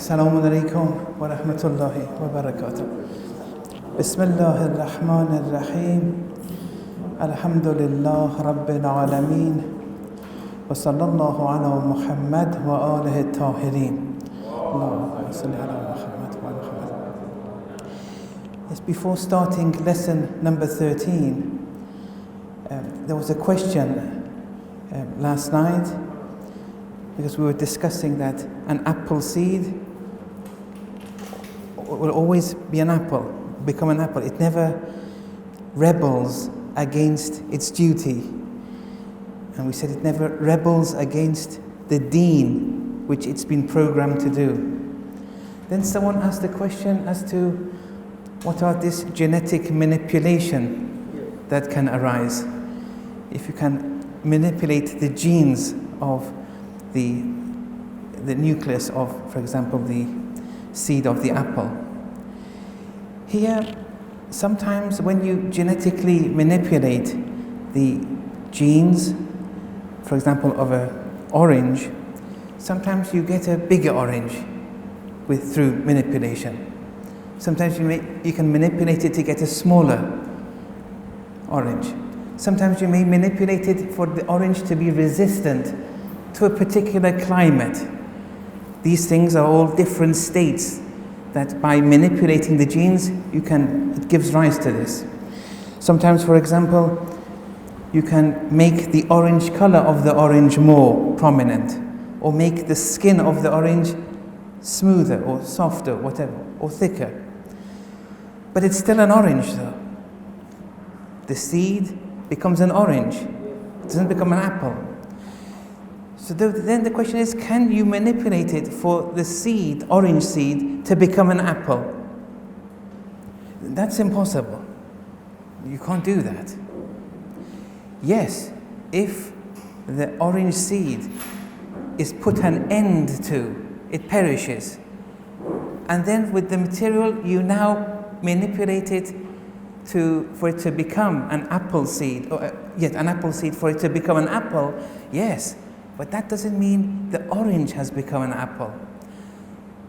السلام عليكم ورحمة الله وبركاته. بسم الله الرحمن الرحيم. الحمد لله رب العالمين وصلى الله على محمد وآله الطاهرين. اللهم صل على محمد وعلى محمد. Yes, before starting lesson number 13, there was a question last night, because we were discussing that an apple seed will always be an apple, become an apple. It never rebels against its duty. And we said it never rebels against the deen which it's been programmed to do. Then someone asked the question as to what are this genetic manipulation that can arise. If you can manipulate the genes of the nucleus of, for example, the seed of the apple. Here, sometimes when you genetically manipulate the genes, for example, of an orange, sometimes you get a bigger orange through manipulation. Sometimes you can manipulate it to get a smaller orange. Sometimes you may manipulate it for the orange to be resistant to a particular climate. These things are all different states that by manipulating the genes, it gives rise to this. Sometimes, for example, you can make the orange color of the orange more prominent, or make the skin of the orange smoother or softer, whatever, or thicker. But it's still an orange though. The seed becomes an orange. It doesn't become an apple. So then the question is, can you manipulate it for the seed, orange seed, to become an apple? That's impossible. You can't do that. Yes, if the orange seed is put an end to, it perishes. And then with the material, you now manipulate it for it to become an apple seed, or an apple seed for it to become an apple, yes. But that doesn't mean the orange has become an apple.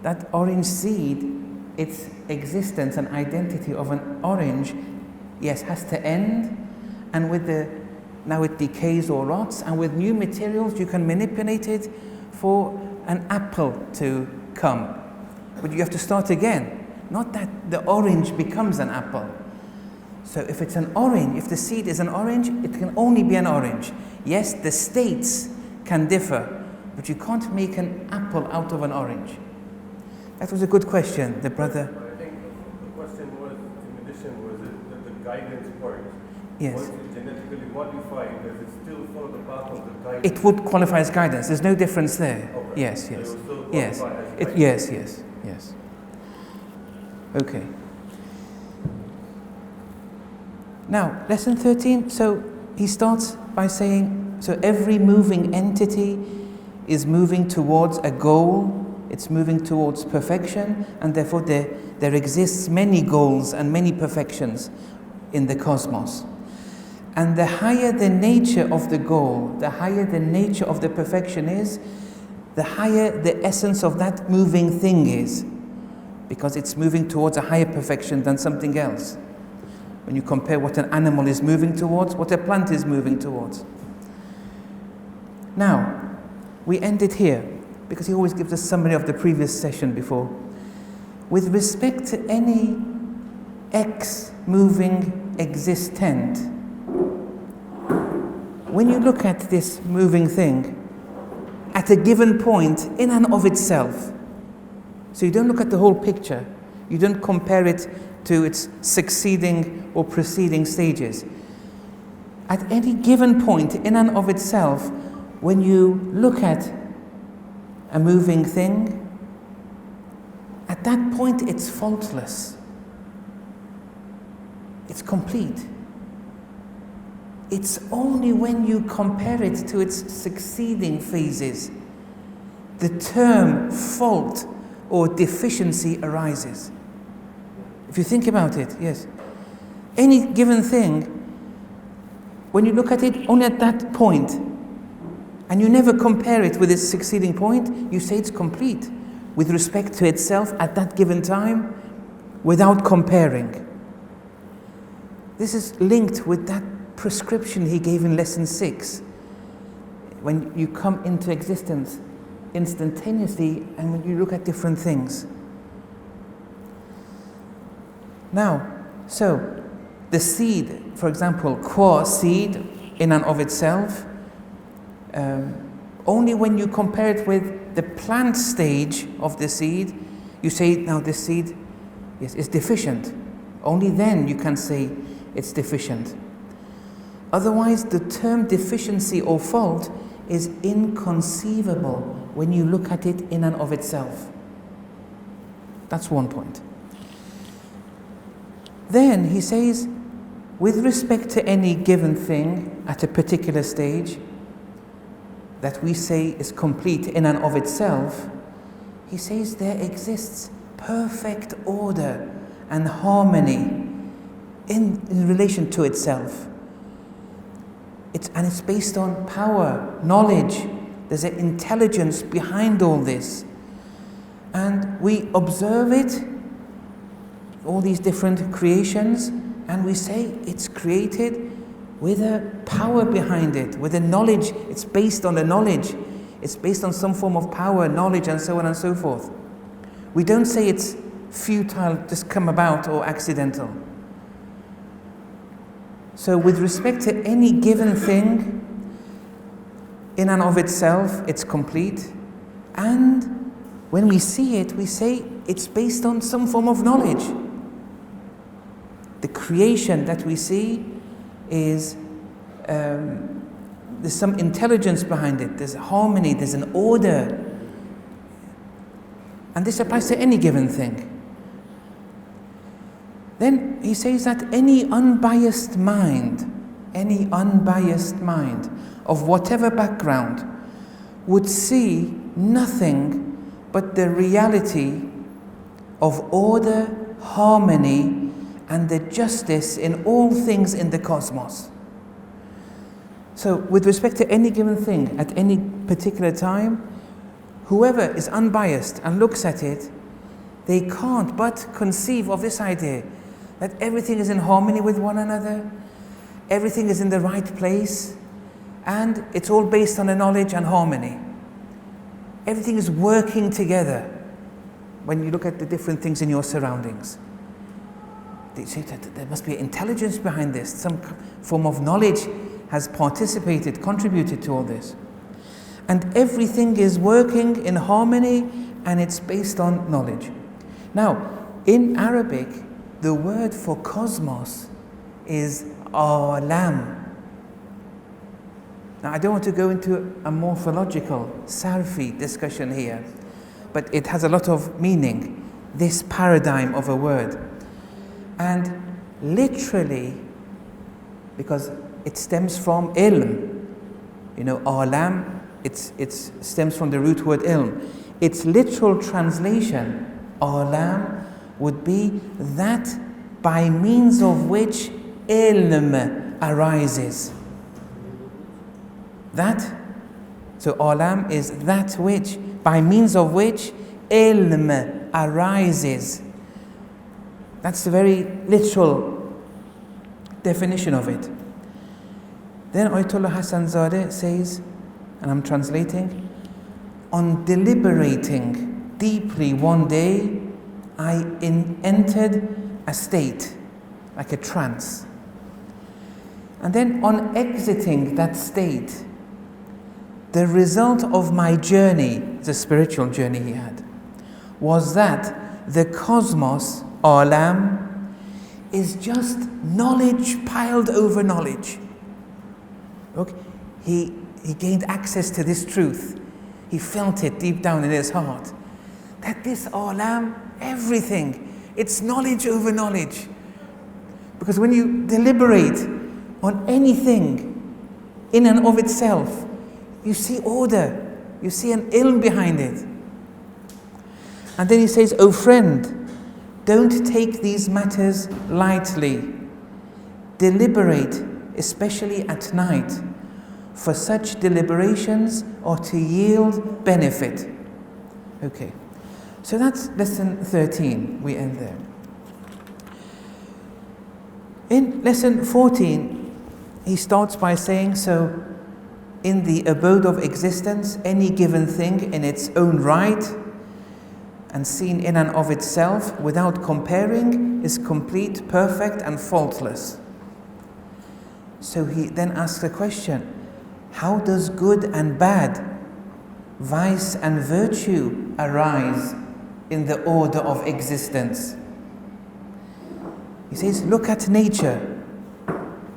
That orange seed, its existence and identity of an orange, yes, has to end. And now it decays or rots, and with new materials you can manipulate it for an apple to come. But you have to start again. Not that the orange becomes an apple. So if it's an orange, if the seed is an orange, it can only be an orange. Yes, the states can differ, but you can't make an apple out of an orange. That was a good question, the brother. I think the question was, in addition, was it that the guidance part? Yes. Once it's genetically modified, does it still follow the path of the guidance? It would qualify as guidance. There's no difference there. Okay. Yes, So yes. it will still Yes. qualify as guidance. Yes. Okay. Now, lesson 13. So he starts by saying, so every moving entity is moving towards a goal, it's moving towards perfection, and therefore there exists many goals and many perfections in the cosmos. And the higher the nature of the goal, the higher the nature of the perfection is, the higher the essence of that moving thing is, because it's moving towards a higher perfection than something else. When you compare what an animal is moving towards, what a plant is moving towards. Now, we ended here, because he always gives a summary of the previous session before. With respect to any X moving existent, when you look at this moving thing, at a given point, in and of itself, so you don't look at the whole picture, you don't compare it to its succeeding or preceding stages. At any given point, in and of itself, when you look at a moving thing, at that point it's faultless. It's complete. It's only when you compare it to its succeeding phases, the term fault or deficiency arises. If you think about it, yes. Any given thing, when you look at it only at that point, and you never compare it with its succeeding point, you say it's complete. with respect to itself at that given time without comparing. This is linked with that prescription he gave in lesson 6. When you come into existence instantaneously and when you look at different things. Now, so the seed, for example, qua seed in and of itself, only when you compare it with the plant stage of the seed, you say, now this seed is deficient. Only then you can say it's deficient. Otherwise, the term deficiency or fault is inconceivable when you look at it in and of itself. That's one point. Then he says, with respect to any given thing at a particular stage that we say is complete in and of itself, he says there exists perfect order and harmony in relation to itself. It's based on power, knowledge. There's an intelligence behind all this. And we observe it, all these different creations, and we say it's created with a power behind it, with a knowledge. It's based on a knowledge. It's based on some form of power, knowledge, and so on and so forth. We don't say it's futile, just come about, or accidental. So with respect to any given thing, in and of itself, it's complete. And when we see it, we say it's based on some form of knowledge. The creation that we see is, there's some intelligence behind it, there's harmony, there's an order. And this applies to any given thing. Then he says that any unbiased mind of whatever background would see nothing but the reality of order, harmony, and the justice in all things in the cosmos. So with respect to any given thing at any particular time, whoever is unbiased and looks at it, they can't but conceive of this idea that everything is in harmony with one another, everything is in the right place, and it's all based on a knowledge and harmony. Everything is working together when you look at the different things in your surroundings. They say that there must be intelligence behind this, some form of knowledge has participated, contributed to all this. And everything is working in harmony and it's based on knowledge. Now, in Arabic, the word for cosmos is alam. Now, I don't want to go into a morphological, sarfi discussion here, but it has a lot of meaning, this paradigm of a word. And literally, because it stems from ilm, alam, it stems from the root word ilm. Its literal translation, alam, would be that by means of which ilm arises. So alam is that which, by means of which ilm arises. That's the very literal definition of it. Then Ayatollah Hassan Zadeh says, and I'm translating, on deliberating deeply one day, I entered a state, like a trance. And then on exiting that state, the result of my journey, the spiritual journey he had, was that the cosmos, alam, is just knowledge piled over knowledge. Look, he gained access to this truth. He felt it deep down in his heart. That this alam, everything, it's knowledge over knowledge. Because when you deliberate on anything in and of itself, you see order, you see an ilm behind it. And then he says, "O friend, don't take these matters lightly. Deliberate, especially at night, for such deliberations are to yield benefit." Okay. So that's lesson 13, we end there. In lesson 14, he starts by saying, so in the abode of existence, any given thing in its own right and seen in and of itself without comparing is complete, perfect and faultless. So he then asks a question, how does good and bad, vice and virtue arise in the order of existence? He says, look at nature,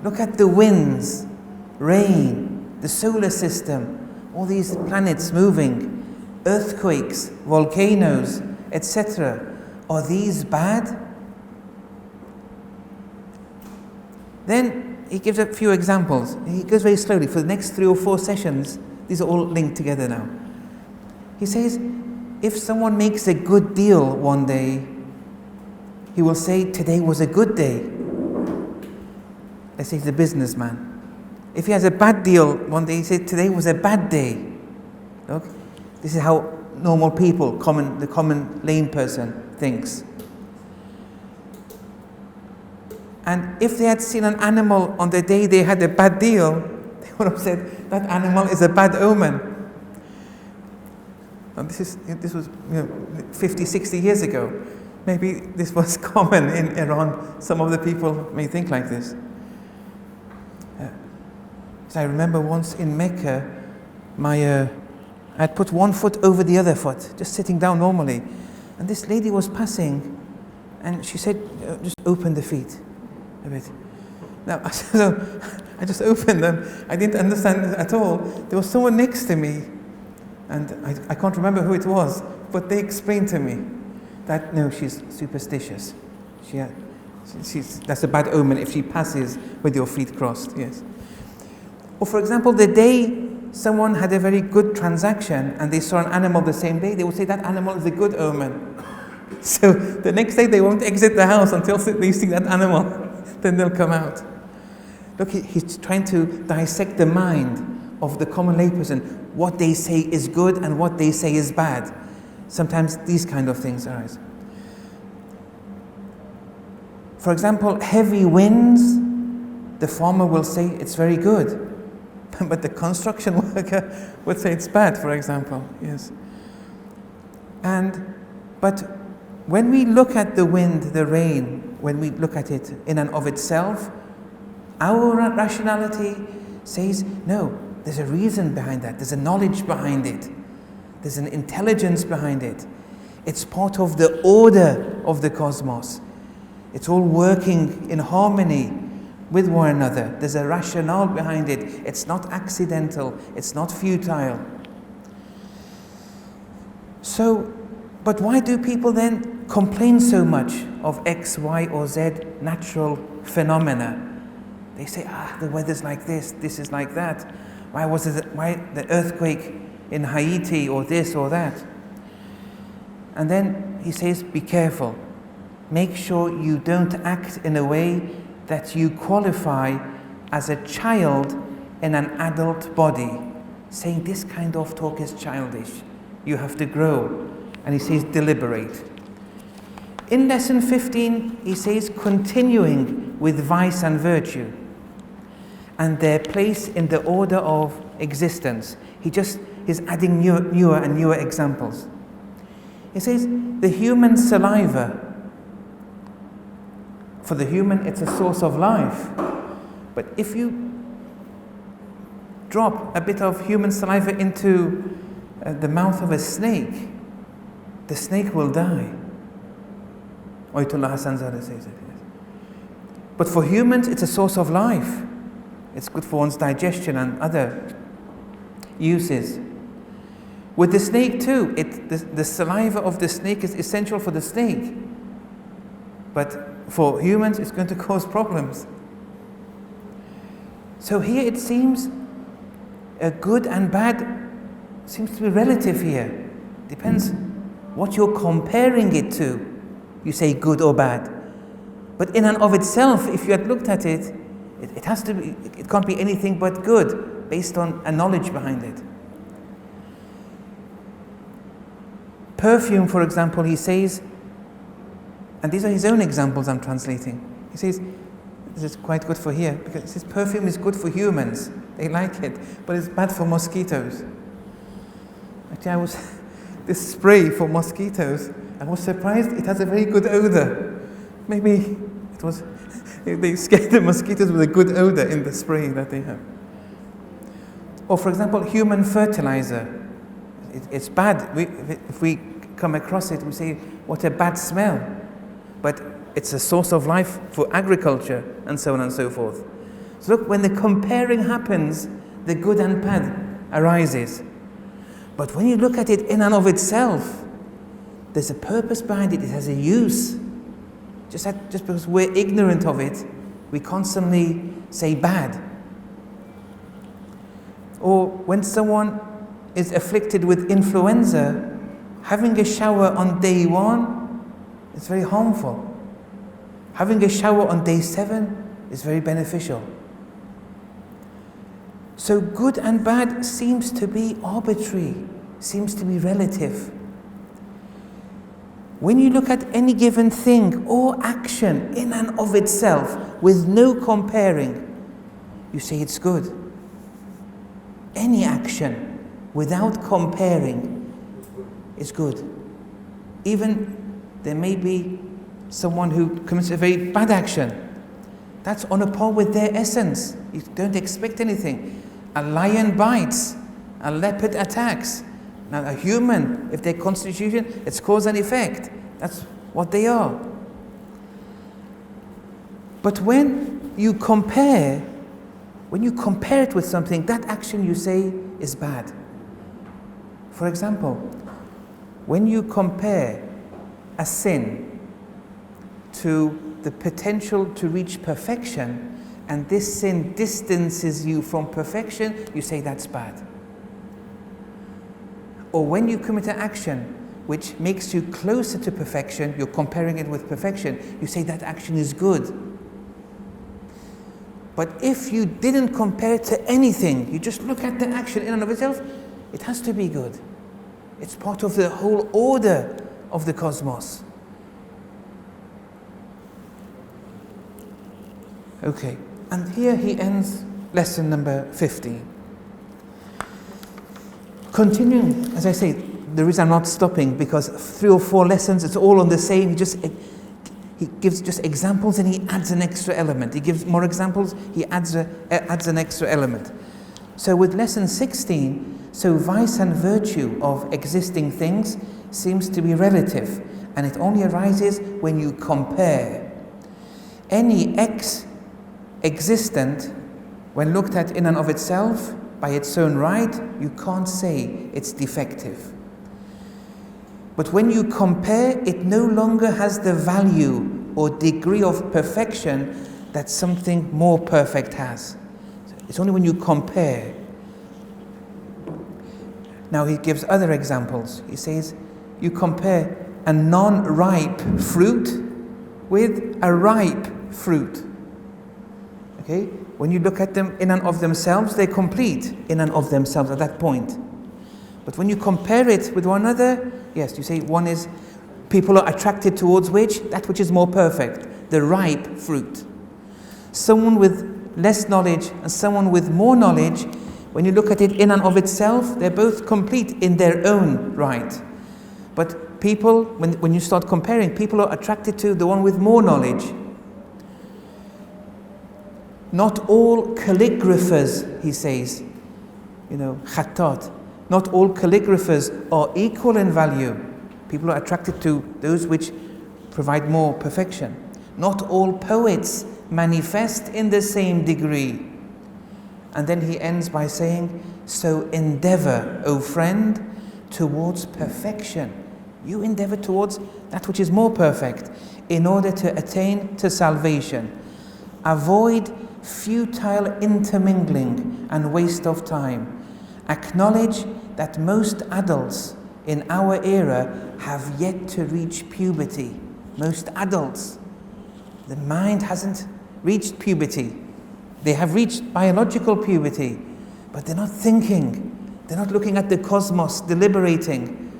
look at the winds, rain, the solar system, all these planets moving, earthquakes, volcanoes, etc. Are these bad? Then he gives a few examples. He goes very slowly. For the next 3 or 4 sessions, these are all linked together now. He says, if someone makes a good deal one day, he will say, today was a good day. Let's say he's a businessman. If he has a bad deal one day, he says, today was a bad day. Look, this is how normal people, the common lame person thinks. And if they had seen an animal on the day they had a bad deal, they would have said, that animal is a bad omen. And this was 50, 60 years ago. Maybe this was common in Iran. Some of the people may think like this. So I remember once in Mecca, I'd put one foot over the other foot, just sitting down normally. And this lady was passing, and she said, just open the feet a bit. Now, I just opened them. I didn't understand it at all. There was someone next to me, and I can't remember who it was, but they explained to me that, no, she's superstitious. That's a bad omen if she passes with your feet crossed, yes. Or for example, the day someone had a very good transaction and they saw an animal the same day, they would say that animal is a good omen. So the next day they won't exit the house until they see that animal. Then they'll come out. Look, he's trying to dissect the mind of the common layperson, what they say is good and what they say is bad. Sometimes these kind of things arise. For example, heavy winds, the farmer will say it's very good. But the construction worker would say it's bad, for example. Yes. But when we look at the wind, the rain, when we look at it in and of itself, our rationality says, no, there's a reason behind that. There's a knowledge behind it. There's an intelligence behind it. It's part of the order of the cosmos. It's all working in harmony with one another. There's a rationale behind it. It's not accidental. It's not futile. So, but why do people then complain so much of X, Y, or Z natural phenomena? They say, the weather's like this is like that. Why the earthquake in Haiti or this or that? And then he says, be careful. Make sure you don't act in a way that you qualify as a child in an adult body, saying this kind of talk is childish. You have to grow. And he says, deliberate. In lesson 15, he says, continuing with vice and virtue and their place in the order of existence. He's adding newer and newer examples. He says, the human saliva, for the human, it's a source of life. But if you drop a bit of human saliva into the mouth of a snake, the snake will die. Ayatollah Hassan Zadeh says it. But for humans, it's a source of life. It's good for one's digestion and other uses. With the snake too, the saliva of the snake is essential for the snake. But for humans, it's going to cause problems. So here it seems good and bad seems to be relative here. Depends what you're comparing it to. You say good or bad. But in and of itself, if you had looked at it, it has to be, it can't be anything but good based on a knowledge behind it. perfume, for example, he says, and these are his own examples I'm translating. He says, this is quite good for here, because he says perfume is good for humans. They like it, but it's bad for mosquitoes. Actually, this spray for mosquitoes, I was surprised it has a very good odor. Maybe they scared the mosquitoes with a good odor in the spray that they have. Or for example, human fertilizer. It's bad. If we come across it, we say, what a bad smell. But it's a source of life for agriculture, and so on and so forth. So look, when the comparing happens, the good and bad arises. But when you look at it in and of itself, there's a purpose behind it. It has a use. Just because we're ignorant of it, we constantly say bad. Or when someone is afflicted with influenza, having a shower on day 1 is very harmful. Having a shower on day 7 is very beneficial. So good and bad seems to be arbitrary, seems to be relative. When you look at any given thing or action in and of itself with no comparing, you say it's good. Any action without comparing is good. Even there may be someone who commits a very bad action. That's on a par with their essence. You don't expect anything. A lion bites, a leopard attacks. Now a human, if their constitution, it's cause and effect. That's what they are. But when you compare it with something, that action you say is bad. For example, when you compare a sin to the potential to reach perfection, and this sin distances you from perfection, you say that's bad. Or when you commit an action which makes you closer to perfection, you're comparing it with perfection, you say that action is good. But if you didn't compare it to anything, you just look at the action in and of itself, it has to be good. It's part of the whole order of the cosmos. Okay, and here he ends lesson number 15. Continuing, as I say, the reason I'm not stopping, because 3 or 4 lessons, it's all on the same. He gives just examples and he adds an extra element. He gives more examples, he adds an extra element. So with lesson 16, so vice and virtue of existing things seems to be relative, and it only arises when you compare. Any existent, when looked at in and of itself, by its own right, you can't say it's defective. But when you compare, it no longer has the value or degree of perfection that something more perfect has. It's only when you compare. Now he gives other examples. He says, you compare a non-ripe fruit with a ripe fruit. Okay? When you look at them in and of themselves, they're complete in and of themselves at that point. But when you compare it with one another, yes, you say one is, people are attracted towards that which is more perfect, the ripe fruit. Someone with less knowledge and someone with more knowledge, when you look at it in and of itself, they're both complete in their own right. But people, when you start comparing, people are attracted to the one with more knowledge. Not all calligraphers, he says, khattat, not all calligraphers are equal in value. People are attracted to those which provide more perfection. Not all poets manifest in the same degree. And then he ends by saying, so endeavor, O friend, towards perfection. You endeavor towards that which is more perfect in order to attain to salvation. Avoid futile intermingling and waste of time. Acknowledge that most adults in our era have yet to reach puberty. Most adults. The mind hasn't reached puberty. They have reached biological puberty, but they're not thinking. They're not looking at the cosmos, deliberating.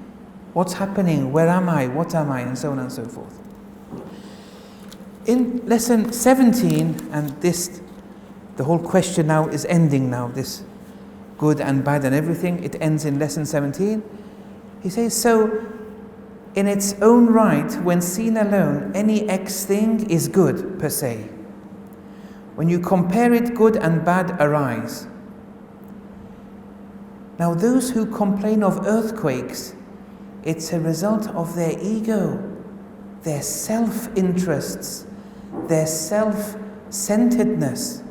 What's happening? Where am I? What am I? And so on and so forth. In lesson 17, and this, the whole question now is ending now, this good and bad and everything, it ends in lesson 17. He says, so in its own right, when seen alone, any X thing is good per se. When you compare it, good and bad arise. Now those who complain of earthquakes, it's a result of their ego, their self-interests, their self-centeredness.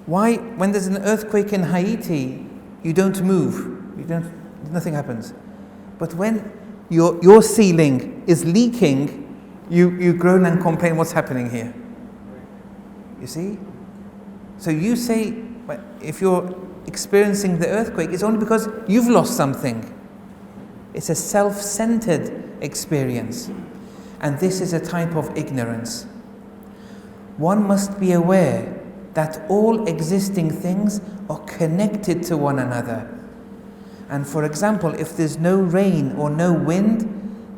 Why, when there's an earthquake in Haiti, you don't move, nothing happens. But when your ceiling is leaking, you groan and complain, what's happening here? You see? So you say, if you're experiencing the earthquake, it's only because you've lost something. It's a self-centered experience. And this is a type of ignorance. One must be aware that all existing things are connected to one another. And for example, if there's no rain or no wind,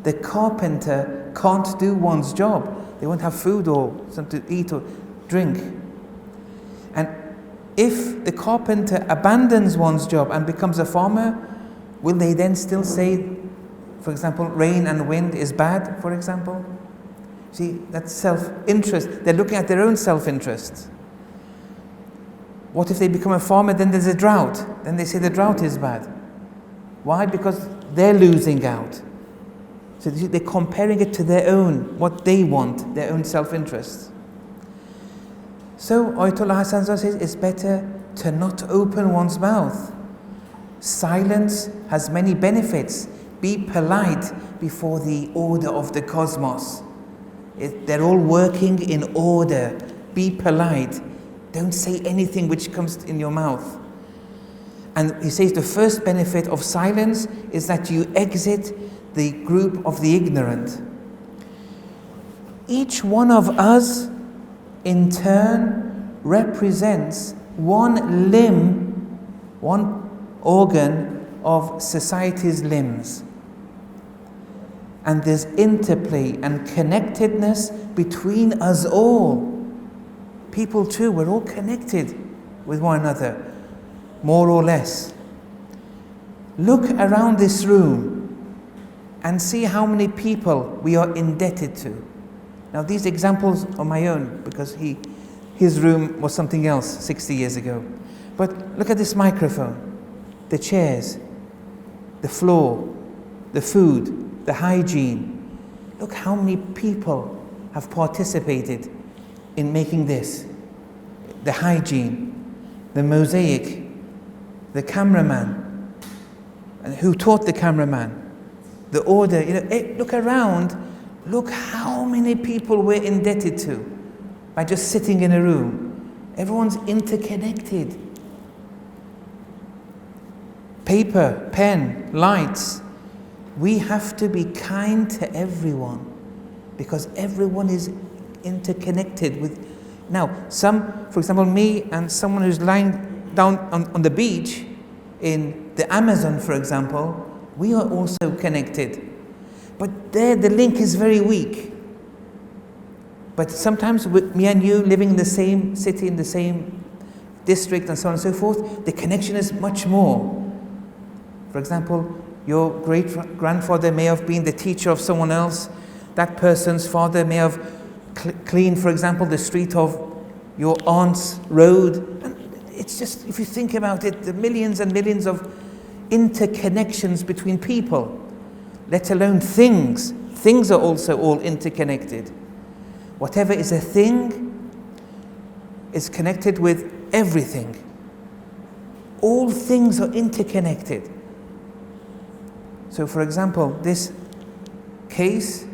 the carpenter can't do one's job. They won't have food or something to eat or drink. And if the carpenter abandons one's job and becomes a farmer, will they then still say, for example, rain and wind is bad, for example? See, that's self-interest. They're looking at their own self-interest. What if they become a farmer, then there's a drought? Then they say the drought is bad. Why? Because they're losing out. So they're comparing it to their own, what they want, their own self-interest. So Ayatollah Hassan says it's better to not open one's mouth. Silence has many benefits. Be polite before the order of the cosmos. They're all working in order. Be polite. Don't say anything which comes in your mouth. And he says the first benefit of silence is that you exit the group of the ignorant. Each one of us, in turn, represents one limb, one organ of society's limbs. And there's interplay and connectedness between us all. People too, we're all connected with one another, more or less. Look around this room and see how many people we are indebted to. Now these examples are my own, because his room was something else 60 years ago. But look at this microphone, the chairs, the floor, the food, the hygiene. Look how many people have participated in making this. The hygiene, the mosaic, the cameraman, and who taught the cameraman, the order. Look around, look how many people we're indebted to by just sitting in a room. Everyone's interconnected. Paper, pen, lights. We have to be kind to everyone because everyone is interconnected with. Now, for example, me and someone who's lying down on the beach in the Amazon, for example, we are also connected. But there the link is very weak. But sometimes with me and you living in the same city, in the same district and so on and so forth, the connection is much more. For example, your great-grandfather may have been the teacher of someone else. That person's father may have cleaned, for example, the street of your aunt's road. And it's just, if you think about it, the millions and millions of interconnections between people, let alone things. Things are also all interconnected. Whatever is a thing is connected with everything. All things are interconnected. So, for example, this case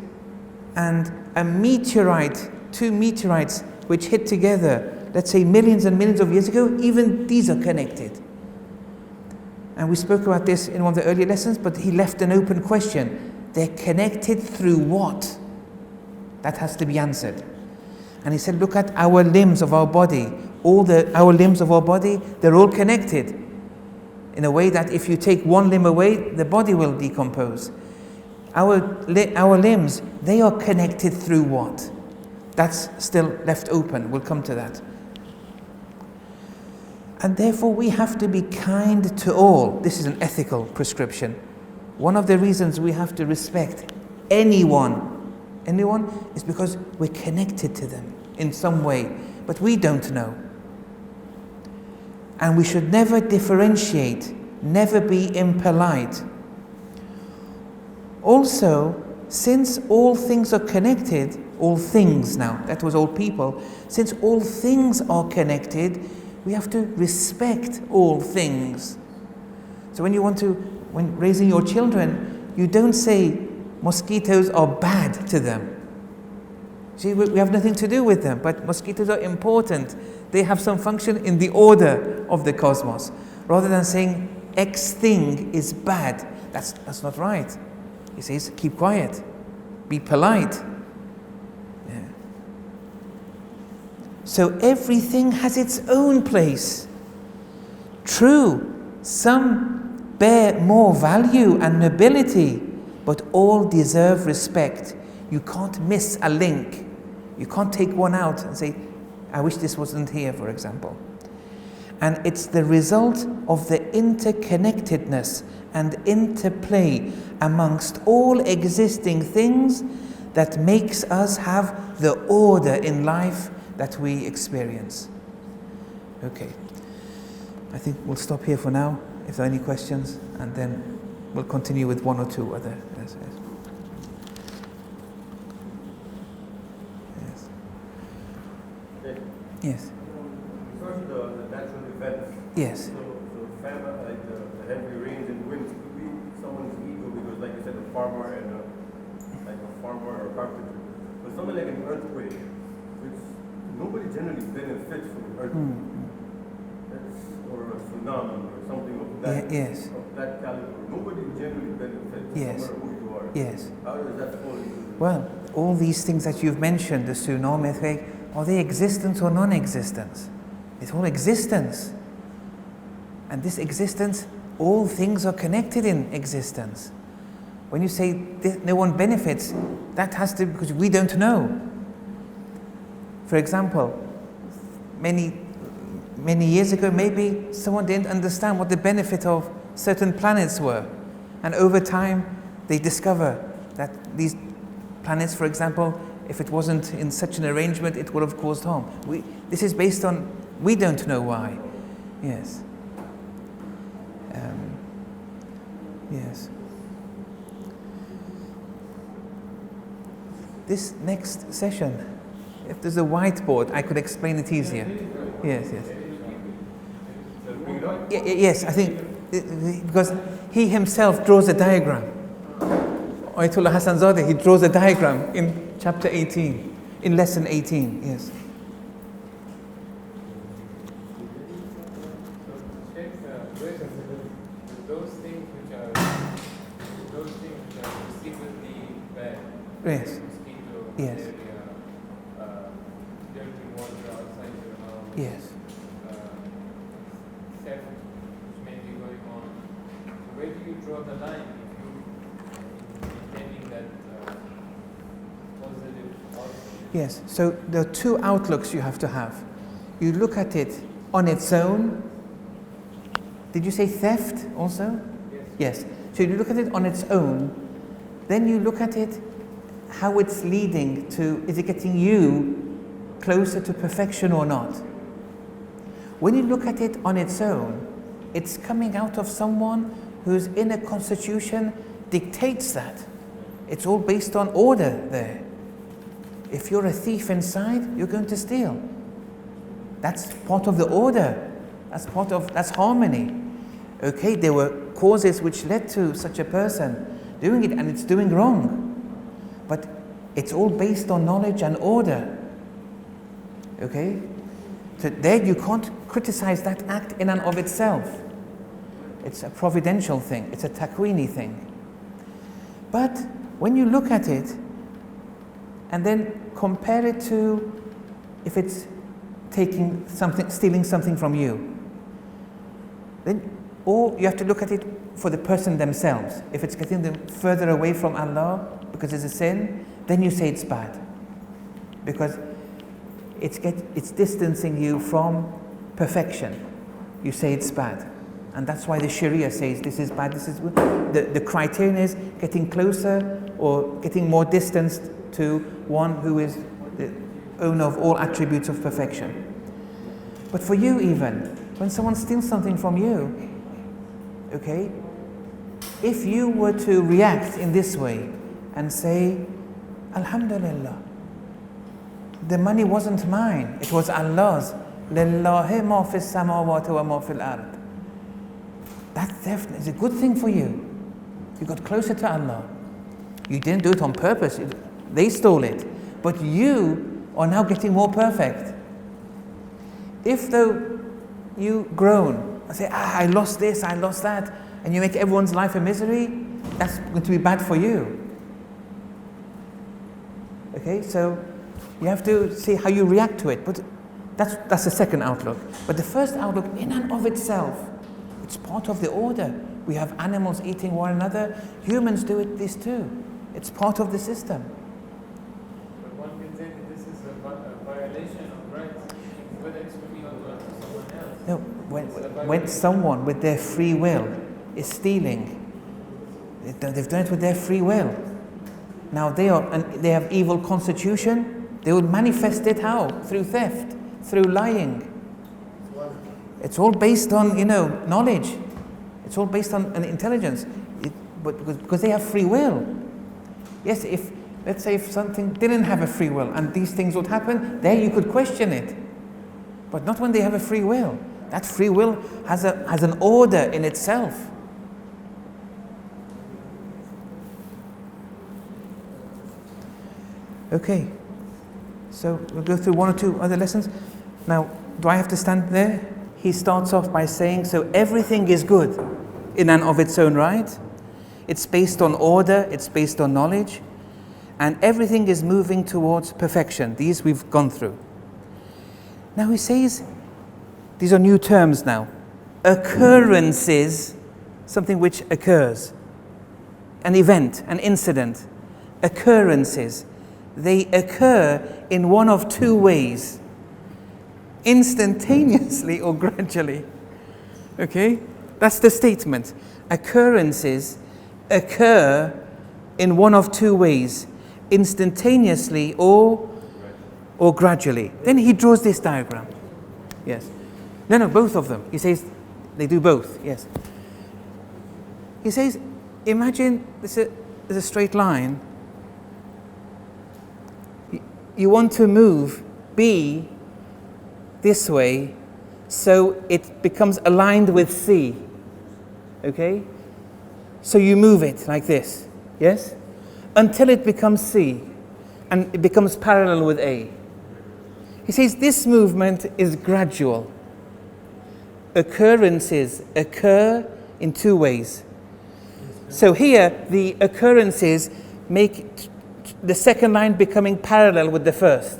and a meteorite, 2 meteorites which hit together, let's say millions and millions of years ago, even these are connected. And we spoke about this in one of the earlier lessons, but he left an open question. They're connected through what? That has to be answered. And he said, look at our limbs of our body. Our limbs of our body, they're all connected. in a way that if you take one limb away, the body will decompose. Our limbs, they are connected through what? That's still left open. We'll come to that. And therefore we have to be kind to all. This is an ethical prescription. One of the reasons we have to respect anyone is because we're connected to them in some way, but we don't know. And we should never differentiate, never be impolite. Also, since all things are connected, all things now, that was all people, since all things are connected, we have to respect all things. So when raising your children, you don't say mosquitoes are bad to them. See, we have nothing to do with them, but mosquitoes are important. They have some function in the order of the cosmos. Rather than saying X thing is bad, that's not right. He says, keep quiet, be polite. Yeah. So everything has its own place. True, some bear more value and nobility, but all deserve respect. You can't miss a link. You can't take one out and say, I wish this wasn't here, for example. And it's the result of the interconnectedness and interplay amongst all existing things that makes us have the order in life that we experience. Okay. I think we'll stop here for now, if there are any questions, and then we'll continue with one or two other. Yes. Yes. First, the natural events. Yes. So famine, like the heavy rains and winds, could be someone's ego because, like you said, a farmer and a farmer or a carpenter. But something like an earthquake, which nobody generally benefits from an earthquake. Or a tsunami or something of that, of that caliber. Nobody generally benefits, no matter who you are. Yes. How does that fall into this? Well, all these things that you've mentioned, the tsunami, earthquake, are they existence or non-existence? It's all existence. And this existence, all things are connected in existence. When you say no one benefits, that has to, because we don't know. For example, many years ago, maybe someone didn't understand what the benefit of certain planets were. And over time, they discover that these planets, for example, if it wasn't in such an arrangement, it would have caused harm. This is based on, we don't know why. Yes. Yes. This next session, if there's a whiteboard, I could explain it easier. Yes. Yes, I think, because he himself draws a diagram. Ayatollah Hassan Zadeh, he draws a diagram in chapter 18, in lesson 18, yes. Those things which are secretly bad, Yes. mosquito, Yes. malaria, dirty water outside your house, Yes. theft which may be going on. Where do you draw the line if you intending that positive outcome? Yes, so there are two outlooks you have to have. You look at it on its own. Did you say theft also? Yes. Yes. So you look at it on its own, then you look at it how it's leading to, is it getting you closer to perfection or not? When you look at it on its own, it's coming out of someone whose inner constitution dictates that. It's all based on order there. If you're a thief inside, you're going to steal. That's part of the order. That's harmony. Okay, there were causes which led to such a person doing it, and it's doing wrong. But it's all based on knowledge and order. Okay? So there you can't criticize that act in and of itself. It's a providential thing. It's a takwini thing. But when you look at it and then compare it to if it's taking something, stealing something from you, then Or you have to look at it for the person themselves. If it's getting them further away from Allah because it's a sin, then you say it's bad. Because it's distancing you from perfection. You say it's bad. And that's why the Sharia says this is bad, this is good. The criterion is getting closer or getting more distanced to one who is the owner of all attributes of perfection. But for you even, when someone steals something from you, okay, if you were to react in this way and say, Alhamdulillah, the money wasn't mine, it was Allah's. Lillahi ma fis samawati wa ma fil ard. That theft is a good thing for you. You got closer to Allah. You didn't do it on purpose. They stole it. But you are now getting more perfect. If though you groan and say, I lost this, I lost that, and you make everyone's life a misery, that's going to be bad for you. Okay, so you have to see how you react to it. But that's the second outlook. But the first outlook, in and of itself, it's part of the order. We have animals eating one another. Humans do this too. It's part of the system. But one can say that this is a violation of rights, whether it's for me or to someone else. No, when someone with their free will is stealing, they've done it with their free will. Now they have evil constitution. They will manifest it how? Through theft, through lying. It's all based on, knowledge. It's all based on an intelligence. But because they have free will. Yes, let's say if something didn't have a free will and these things would happen, there you could question it. But not when they have a free will. That free will has an order in itself. Okay. So we'll go through one or two other lessons. Now, do I have to stand there? He starts off by saying, so everything is good in and of its own right. It's based on order, it's based on knowledge, and everything is moving towards perfection. These we've gone through. Now he says, these are new terms now. Occurrences, something which occurs. An event, an incident. Occurrences. They occur in one of two ways. Instantaneously or gradually. Okay? That's the statement. Occurrences occur in one of two ways. Instantaneously or gradually. Then he draws this diagram. Yes. No, both of them. He says they do both. Yes. He says, imagine there's a straight line. You want to move B this way so it becomes aligned with C. Okay? So you move it like this. Yes? Until it becomes C and it becomes parallel with A. He says this movement is gradual. Occurrences occur in two ways. So here the occurrences make the second line becoming parallel with the first.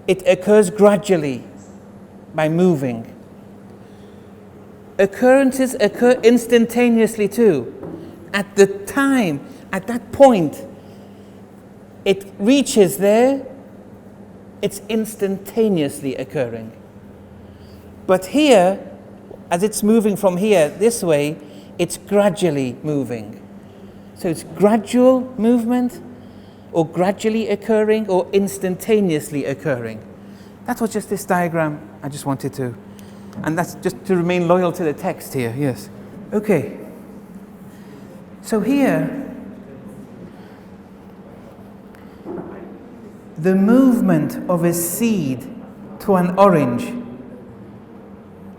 It occurs gradually by moving. Occurrences occur instantaneously too. At the time, at that point, it reaches there, it's instantaneously occurring. But here, as it's moving from here this way, it's gradually moving. So it's gradual movement, or gradually occurring, or instantaneously occurring. That was just this diagram I just wanted to, and that's just to remain loyal to the text here, yes. Okay. So here, the movement of a seed to an orange,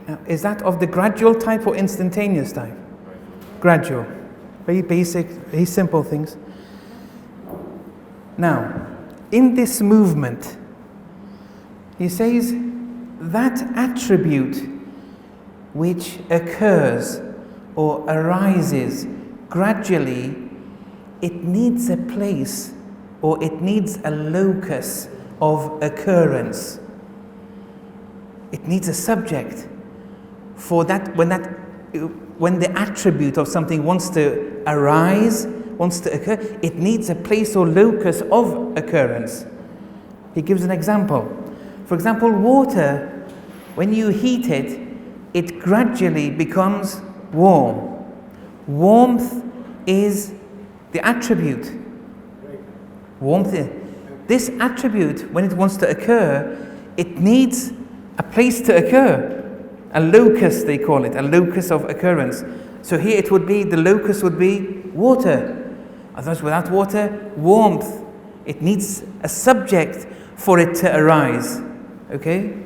now, is that of the gradual type or instantaneous type? Gradual. Very basic, very simple things. Now, in this movement, he says that attribute which occurs or arises gradually, it needs a place or it needs a locus of occurrence. It needs a subject for that, when that when the attribute of something wants to arise, wants to occur, it needs a place or locus of occurrence. He gives an example. For example, water, when you heat it, it gradually becomes warm. Warmth is the attribute. Warmth. This attribute, when it wants to occur, it needs a place to occur. A locus, they call it, a locus of occurrence. So here it would be, the locus would be water. Otherwise, without water, warmth. It needs a subject for it to arise. Okay?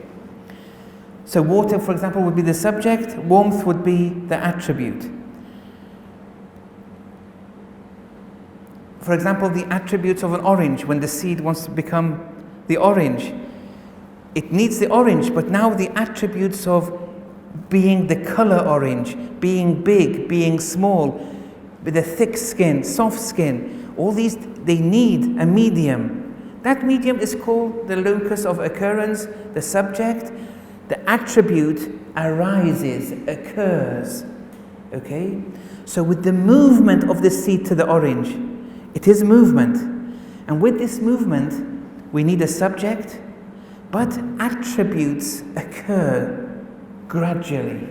So water, for example, would be the subject, warmth would be the attribute. For example, the attributes of an orange, when the seed wants to become the orange, it needs the orange, but now the attributes of being the color orange, being big, being small, with a thick skin, soft skin, all these, they need a medium. That medium is called the locus of occurrence, the subject. The attribute arises, occurs. Okay? So with the movement of the seed to the orange, it is movement. And with this movement, we need a subject, but attributes occur gradually.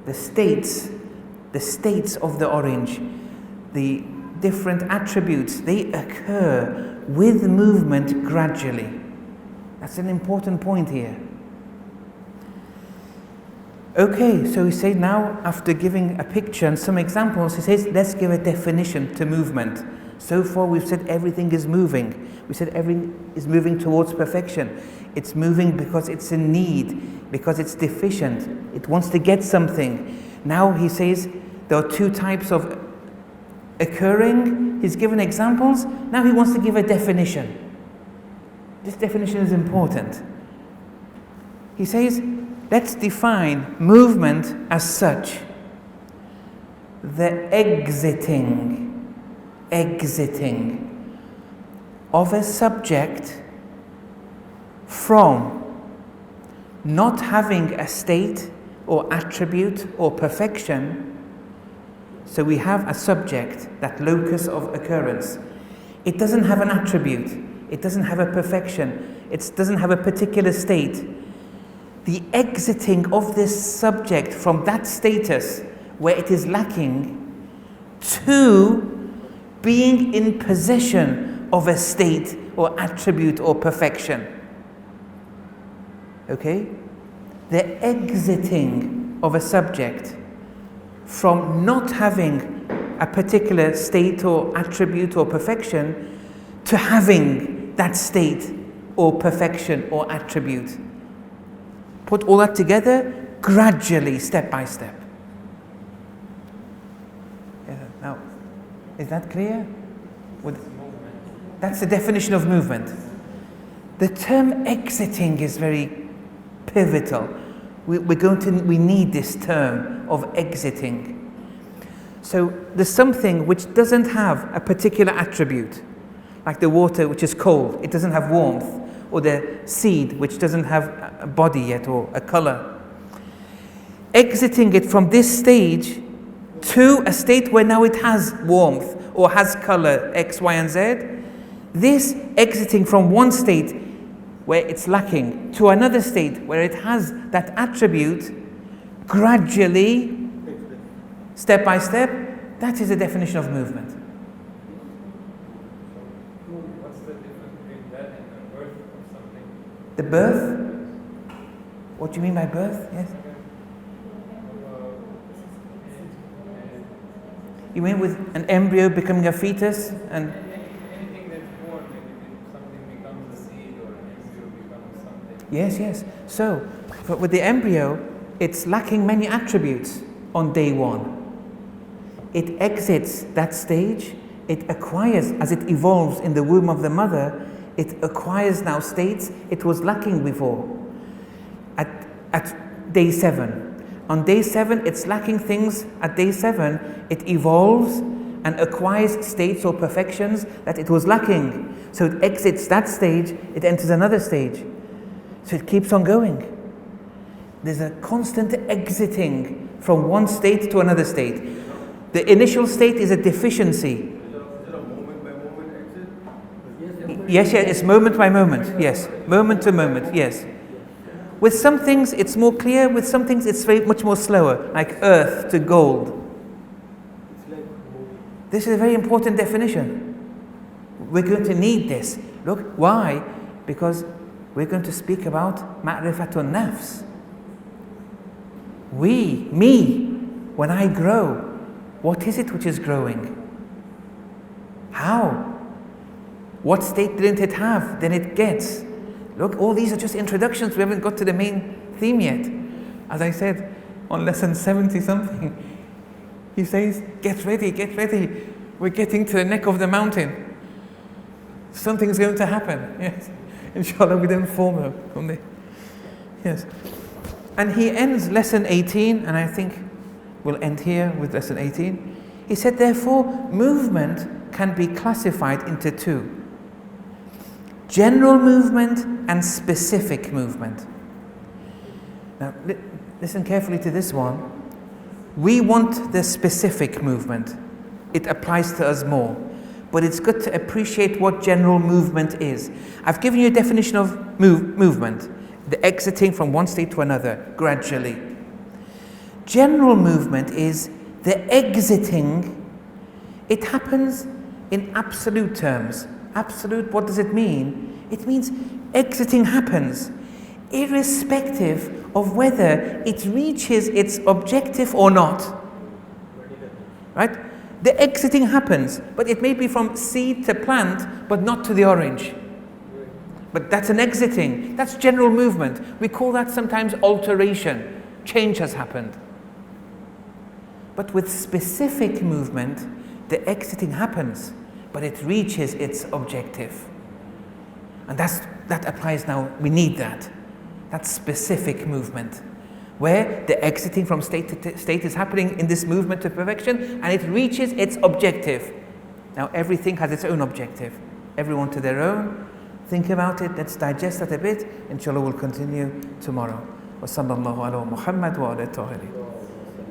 The states of the orange, the different attributes, they occur with movement gradually. That's an important point here. Okay, so he says now, after giving a picture and some examples, he says, let's give a definition to movement. So far we've said everything is moving. We said everything is moving towards perfection. It's moving because it's in need, because it's deficient. It wants to get something. Now he says there are two types of occurring. He's given examples. Now he wants to give a definition. This definition is important. He says, let's define movement as such. The exiting of a subject from not having a state or attribute or perfection. So we have a subject, that locus of occurrence. It doesn't have an attribute. It doesn't have a perfection. It doesn't have a particular state. The exiting of this subject from that status where it is lacking to being in possession of a state or attribute or perfection. Okay? The exiting of a subject from not having a particular state or attribute or perfection to having that state or perfection or attribute. Put all that together gradually, step by step. Now, is that clear? That's the definition of movement. The term exiting is very pivotal. We need this term of exiting. So there's something which doesn't have a particular attribute, like the water which is cold, it doesn't have warmth, or the seed which doesn't have a body yet or a color. Exiting it from this stage to a state where now it has warmth or has color X, Y, and Z. This exiting from one state where it's lacking to another state where it has that attribute gradually, step by step, that is the definition of movement. What's the difference between that and the birth of something? The birth? What do you mean by birth? Yes. You mean with an embryo becoming a fetus and anything that's born, maybe something becomes a seed or an embryo becomes something. Yes. So, with the embryo, it's lacking many attributes on day one. It exits that stage, it acquires, as it evolves in the womb of the mother, it acquires now states it was lacking before. At day 7. On day 7, it's lacking things. At day 7, it evolves and acquires states or perfections that it was lacking. So it exits that stage, it enters another stage. So it keeps on going. There's a constant exiting from one state to another state. The initial state is a deficiency. Is it a moment by moment exit? Yes, it's moment by moment. Yes, moment to moment. Yes. With some things it's more clear. With some things it's very much more slower, like earth to gold. This is a very important definition. We're going to need this. Look, why? Because we're going to speak about ma'rifatun nafs. Me, when I grow, what is it which is growing? How? What state didn't it have? Then it gets. Look, all these are just introductions. We haven't got to the main theme yet. As I said, on lesson 70 something, he says, get ready, get ready. We're getting to the neck of the mountain. Something's going to happen. Yes. Inshallah, we don't fall from there. Yes. And he ends lesson 18, and I think we'll end here with lesson 18. He said, therefore, movement can be classified into two: general movement and specific movement. Now, listen carefully to this one. We want the specific movement. It applies to us more. But it's good to appreciate what general movement is. I've given you a definition of movement, the exiting from one state to another gradually. General movement is the exiting. It happens in absolute terms. Absolute, what does it mean? It means exiting happens irrespective of whether it reaches its objective or not. Right? The exiting happens, but it may be from seed to plant, but not to the orange. But that's an exiting. That's general movement. We call that sometimes alteration. Change has happened. But with specific movement, the exiting happens, but it reaches its objective. And that applies now. We need that. That's specific movement, where the exiting from state to state is happening in this movement to perfection, and it reaches its objective. Now everything has its own objective. Everyone to their own. Think about it. Let's digest that a bit. Inshallah, we'll continue tomorrow. Wa sallallahu ala Muhammad wa ala